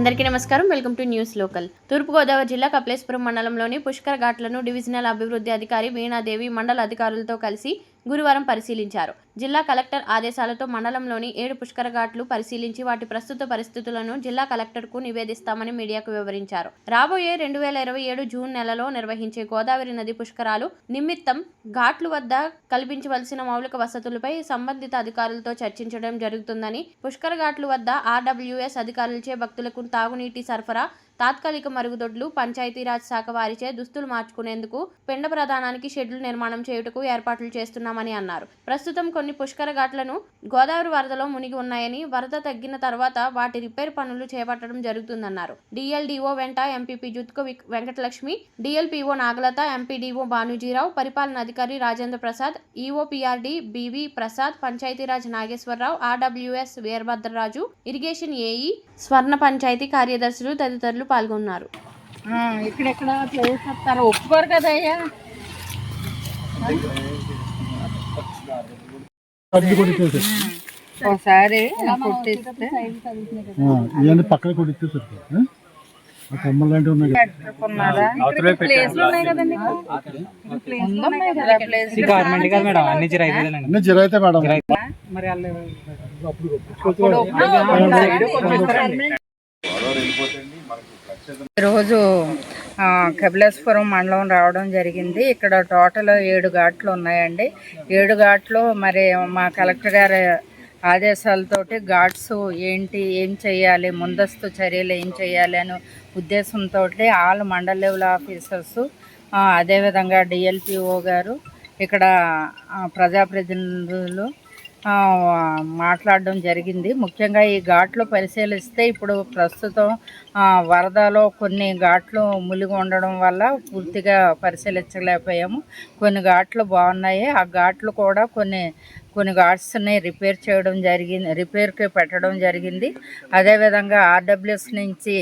అందరికీ నమస్కారం. Welcome to news local. తూర్పుగోదావరి జిల్లా కపిలేశ్వరం మండలంలోని పుష్కర ఘాట్లను డివిజనల్ అభివృద్ధి అధికారి వీణాదేవి మండల అధికారులతో కలిసి గురువారం పరిశీలించారు. జిల్లా కలెక్టర్ ఆదేశాలతో మండలంలోని 7 పుష్కర ఘాట్లు పరిశీలించి వాటి ప్రస్తుత పరిస్థితులను జిల్లా కలెక్టర్కు నివేదిస్తామని మీడియాకు వివరించారు. రాబోయే 2027 జూన్ నెలలో నిర్వహించే గోదావరి నది పుష్కరాలు నిమిత్తం ఘాట్లు వద్ద కల్పించవలసిన మౌలిక వసతులపై సంబంధిత అధికారులతో చర్చించడం జరుగుతుందని, పుష్కర ఘాట్లు వద్ద ఆర్డబ్ల్యూఎస్ అధికారులచే భక్తులకు తాగునీటి సరఫరా, తాత్కాలిక మరుగుదొడ్లు, పంచాయతీరాజ్ శాఖ వారిచే దుస్తులు మార్చుకునేందుకు, పిండ ప్రదానానికి షెడ్యూల్ నిర్మాణం చేయుటకు ఏర్పాట్లు చేస్తున్నామని అన్నారు. ప్రస్తుతం కొన్ని పుష్కర ఘాట్లను గోదావరి వరదలో మునిగి ఉన్నాయని, వరద తగ్గిన తర్వాత వాటి రిపేర్ పనులు చేపట్టడం జరుగుతుందన్నారు. డిఎల్డిఓ వెంట MPP జుత్కో Venkatalakshmi, DLPO Nagalatha, MPDO Bhanuji Rao, పరిపాలనాధికారి Rajendra Prasad, EOPRD BV Prasad, Panchayati Raj Nageswararao, RWS Veerabhadraraju, irrigation AE, స్వర్ణ పంచాయతీ కార్యదర్శులు తదితరులు పాల్గొన్నారు. ఇక్కడెక్కడ చేస్తారు, ఒప్పుకోరు కదయ్యా. ఒకసారి పక్కన కొట్టిస్తే ఈరోజు కపిలేశ్వరం మండలం రావడం జరిగింది. ఇక్కడ టోటల్ 7 ఘాట్లు ఉన్నాయండి. 7 ఘాట్లు మరి మా కలెక్టర్ గారి ఆదేశాలతోటి ఘాట్స్ ఏం చేయాలి, ముందస్తు చర్యలు ఏం చేయాలి అనే ఉద్దేశంతో ఆల్ మండల్ లెవెల్ ఆఫీసర్స్, అదేవిధంగా డిఎల్పిఓ గారు, ఇక్కడ ప్రజాప్రతినిధులు మాట్లాడడం జరిగింది. ముఖ్యంగా ఈ ఘాట్లు పరిశీలిస్తే ఇప్పుడు ప్రస్తుతం వరదలో కొన్ని ఘాట్లు మునిగి ఉండడం వల్ల పూర్తిగా పరిశీలించలేకపోయాము. కొన్ని ఘాట్లు బాగున్నాయి. ఆ ఘాట్లు కూడా కొన్ని ఘాట్స్ని రిపేర్కి పెట్టడం జరిగింది. అదేవిధంగా ఆర్డబ్ల్యూఎస్ నుంచి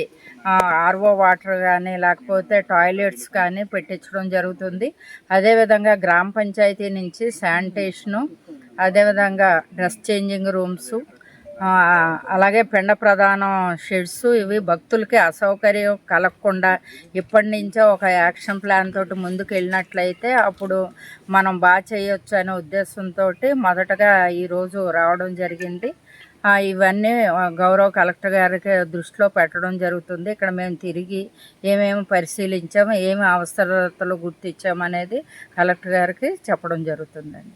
ఆర్ఓ వాటర్ కానీ లేకపోతే టాయిలెట్స్ కానీ పెట్టించడం జరుగుతుంది. అదేవిధంగా గ్రామ పంచాయతీ నుంచి శానిటేషను, అదేవిధంగా డ్రెస్ చేంజింగ్ రూమ్స్, అలాగే పిండ ప్రధానం షెడ్స్, ఇవి భక్తులకి అసౌకర్యం కలగకుండా ఇప్పటి నుంచే ఒక యాక్షన్ ప్లాన్ తోటి ముందుకు వెళ్ళినట్లయితే అప్పుడు మనం బాగా చేయొచ్చు అనే ఉద్దేశంతో మొదటగా ఈరోజు రావడం జరిగింది. ఇవన్నీ గౌరవ కలెక్టర్ గారికి దృష్టిలో పెట్టడం జరుగుతుంది. ఇక్కడ మేము తిరిగి ఏమేమి పరిశీలించాము, ఏమి అవసరతలు గుర్తించామనేది కలెక్టర్ గారికి చెప్పడం జరుగుతుందండి.